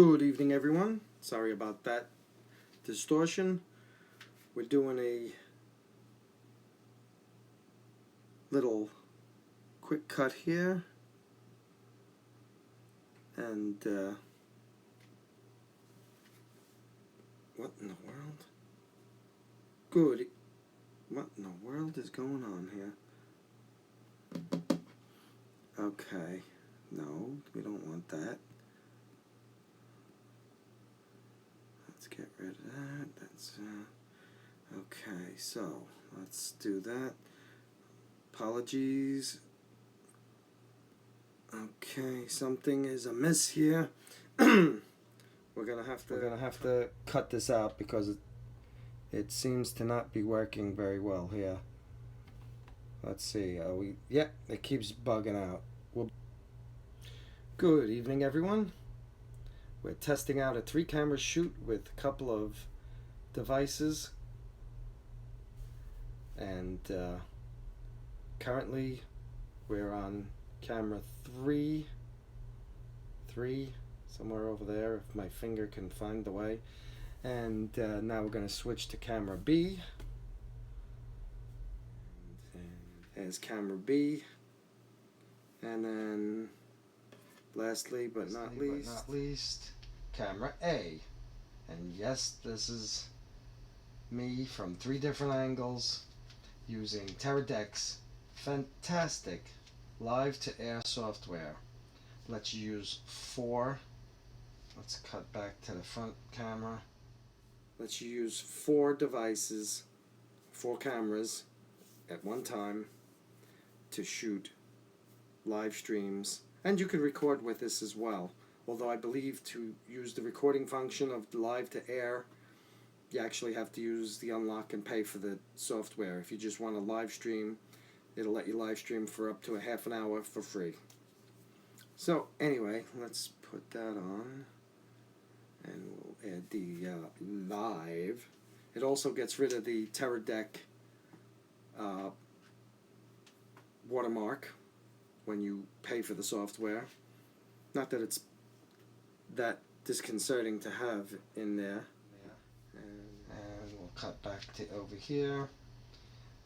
Good evening, everyone. Sorry about that distortion. We're doing a little quick cut here, and what in the world? Good. What in the world is going on here? Okay, no, we don't want that. Let's get rid of that. That's okay. So let's do that. Apologies. Okay, something is amiss here. We're gonna have to cut this out because it seems to not be working very well here. Let's see. Yeah, it keeps bugging out. Good evening, everyone. We're testing out a 3-camera shoot with a couple of devices, and currently we're on camera 3, somewhere over there if my finger can find the way, and now we're going to switch to camera B. And there's camera B, and then lastly but not least, camera A. And yes, this is me from 3 different angles using Teradek's fantastic live-to-air software. Let's use 4. Let's cut back to the front camera. Let's use 4 devices, 4 cameras at one time to shoot live streams. And you can record with this as well. Although I believe to use the recording function of live to air, you actually have to use the unlock and pay for the software. If you just want to live stream, it'll let you live stream for up to a half an hour for free. So anyway, let's put that on, and we'll add the live. It also gets rid of the Teradek watermark when you pay for the software. Not that it's that disconcerting to have in there. And we'll cut back to over here,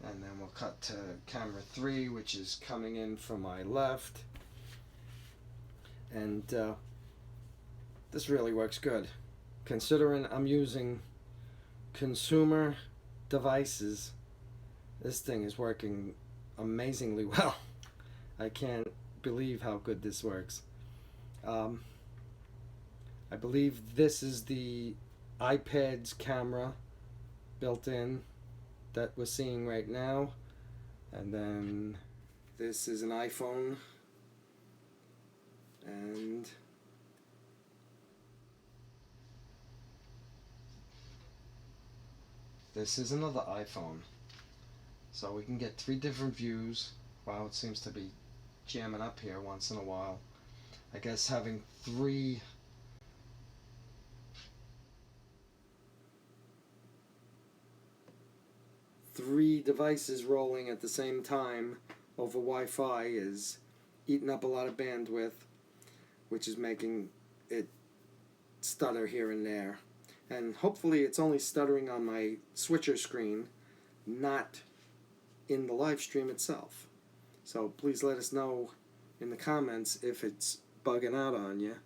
and then we'll cut to camera 3, which is coming in from my left. And this really works good, considering I'm using consumer devices. This thing is working amazingly well. I can't believe how good this works. I believe this is the iPad's camera built in that we're seeing right now, and then this is an iPhone, and this is another iPhone. So we can get 3 different views. Wow, it seems to be jamming up here once in a while. I guess having 3 devices rolling at the same time over Wi-Fi is eating up a lot of bandwidth, which is making it stutter here and there. And hopefully it's only stuttering on my switcher screen, not in the live stream itself. So please let us know in the comments if it's bugging out on you.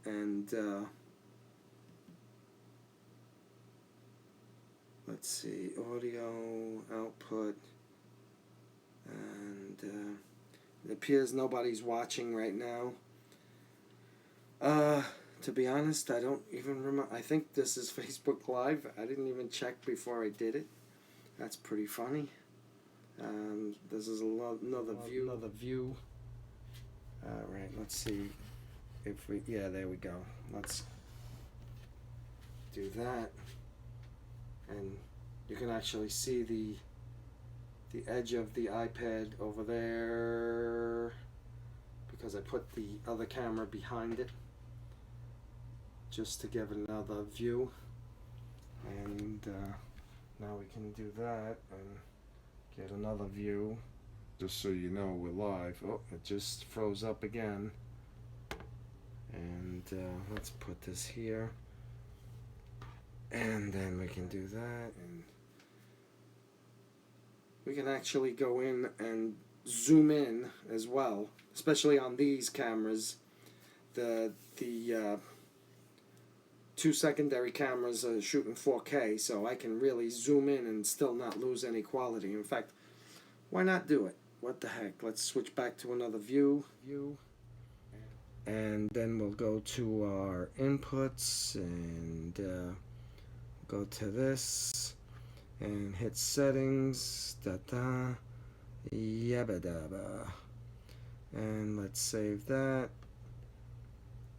And let's see, audio output, and it appears nobody's watching right now. To be honest, I don't even remember. I think this is Facebook Live. I didn't even check before I did it. That's pretty funny. This is another view. Alright, let's see if we, yeah, there we go. Let's do that. And you can actually see the edge of the iPad over there because I put the other camera behind it just to give it another view. And now we can do that and get another view, just so you know we're live. Oh, it just froze up again. And let's put this here. And then we can do that. And we can actually go in and zoom in as well, especially on these cameras. The two secondary cameras are shooting 4K, so I can really zoom in and still not lose any quality. In fact, why not do it? What the heck? Let's switch back to another view. And then we'll go to our inputs and go to this and hit settings, yabba dabba. And let's save that.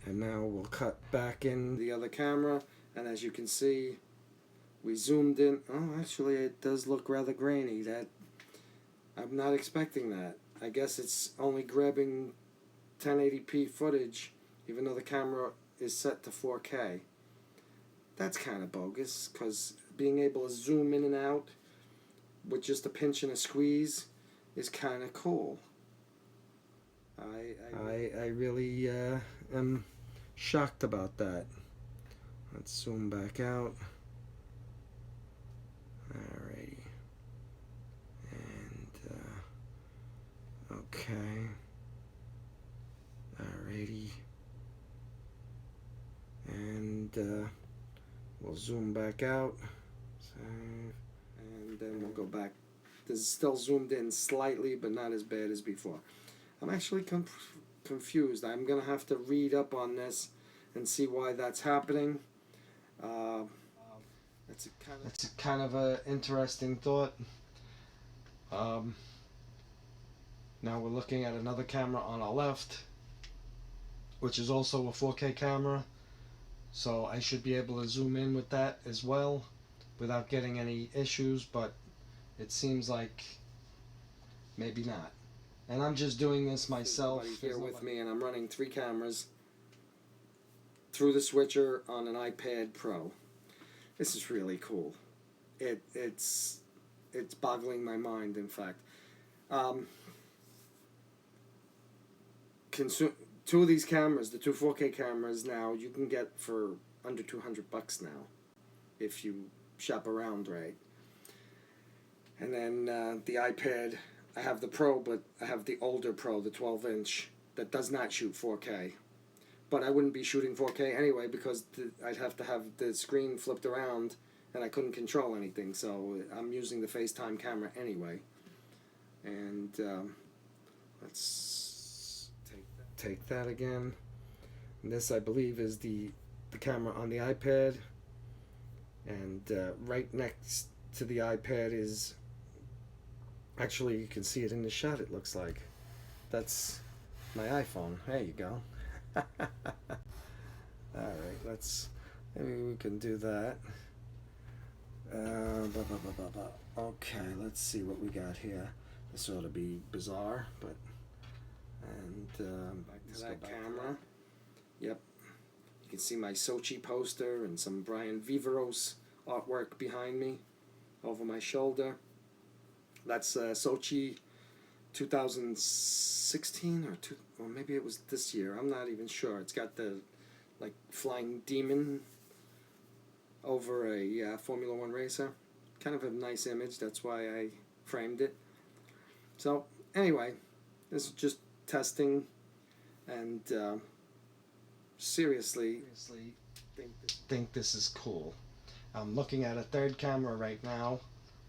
And now we'll cut back in the other camera, and as you can see, we zoomed in. Oh, actually, it does look rather grainy. I'm not expecting that. I guess it's only grabbing 1080p footage, even though the camera is set to 4K. That's kind of bogus, because being able to zoom in and out with just a pinch and a squeeze is kind of cool. I really am shocked about that. Let's zoom back out. Alrighty. And okay. Alrighty. And we'll zoom back out. Save. And then we'll go back. This is still zoomed in slightly, but not as bad as before. I'm actually confused. I'm going to have to read up on this and see why that's happening. That's a kind of a interesting thought. Now we're looking at another camera on our left, which is also a 4K camera. So I should be able to zoom in with that as well without getting any issues, but it seems like maybe not. And I'm just doing this myself here with me, and I'm running 3 cameras through the switcher on an iPad Pro. This is really cool. It's boggling my mind, in fact. 2 of these cameras, the 2 4K cameras now, you can get for under $200 now if you shop around right. And then the iPad, I have the Pro, but I have the older Pro, the 12-inch, that does not shoot 4K. But I wouldn't be shooting 4K anyway because I'd have to have the screen flipped around and I couldn't control anything. So I'm using the FaceTime camera anyway. And let's take that again. And this, I believe, is the camera on the iPad. And right next to the iPad is... Actually, you can see it in the shot, it looks like. That's my iPhone. There you go. Alright, maybe we can do that. Okay, let's see what we got here. This ought to be bizarre, but... And back to that camera. Yep. You can see my Sochi poster and some Brian Viveros artwork behind me over my shoulder. That's Sochi 2016 or maybe it was this year. I'm not even sure. It's got the flying demon over a Formula One racer. Kind of a nice image. That's why I framed it. So anyway, this is just testing, and seriously think this is cool. I'm looking at a 3rd camera right now,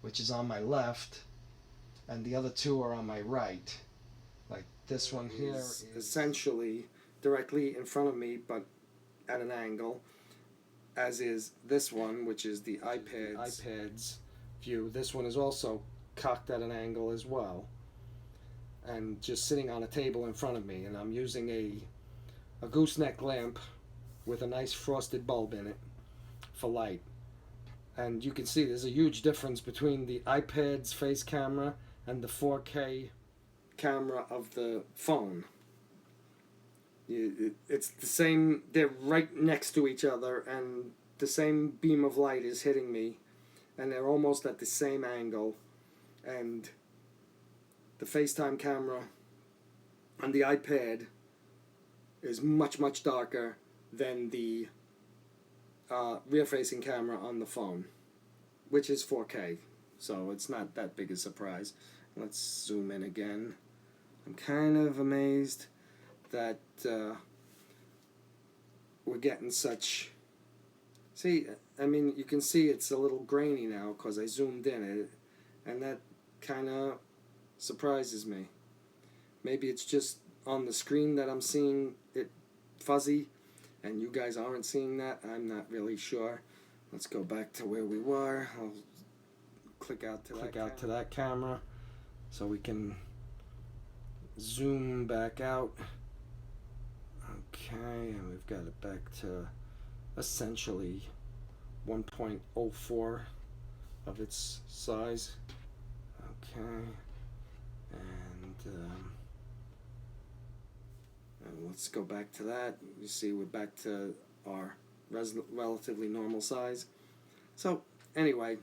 which is on my left. And the other 2 are on my right. Like this one here is essentially directly in front of me, but at an angle, as is this one, which is the iPad's view. This one is also cocked at an angle as well, and just sitting on a table in front of me. And I'm using a gooseneck lamp with a nice frosted bulb in it for light. And you can see there's a huge difference between the iPad's face camera and the 4K camera of the phone. It's the same, they're right next to each other, and the same beam of light is hitting me, and they're almost at the same angle. And the FaceTime camera on the iPad is much, much darker than the rear-facing camera on the phone, which is 4K, so it's not that big a surprise. Let's zoom in again. I'm kind of amazed that we're getting such... See, I mean, you can see it's a little grainy now because I zoomed in, and that kind of surprises me. Maybe it's just on the screen that I'm seeing it fuzzy, and you guys aren't seeing that. I'm not really sure. Let's go back to where we were. I'll click out to that camera so we can zoom back out. Okay, and we've got it back to essentially 1.04 of its size. Okay, and let's go back to that. You see, we're back to our relatively normal size. So anyway,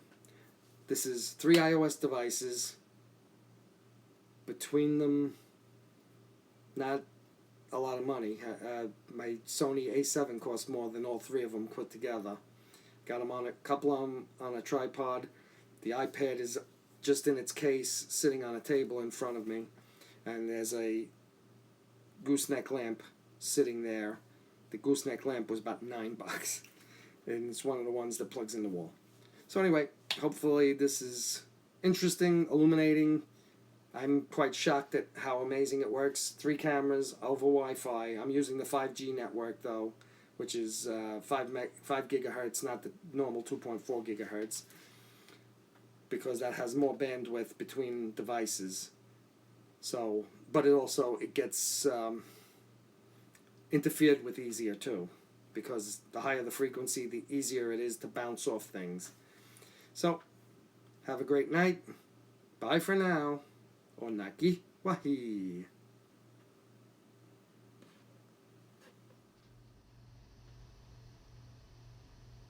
this is 3 iOS devices. Between them, not a lot of money. My Sony A7 cost more than all 3 of them put together. Got them on a couple of them on a tripod. The iPad is just in its case, sitting on a table in front of me, and there's a gooseneck lamp sitting there. The gooseneck lamp was about $9, and it's one of the ones that plugs in the wall. So anyway, hopefully this is interesting, illuminating. I'm quite shocked at how amazing it works. 3 cameras over Wi-Fi. I'm using the 5G network though, which is 5 gigahertz, not the normal 2.4 gigahertz, because that has more bandwidth between devices. So, but it gets interfered with easier too, because the higher the frequency, the easier it is to bounce off things. So, have a great night. Bye for now. Onaki wahi.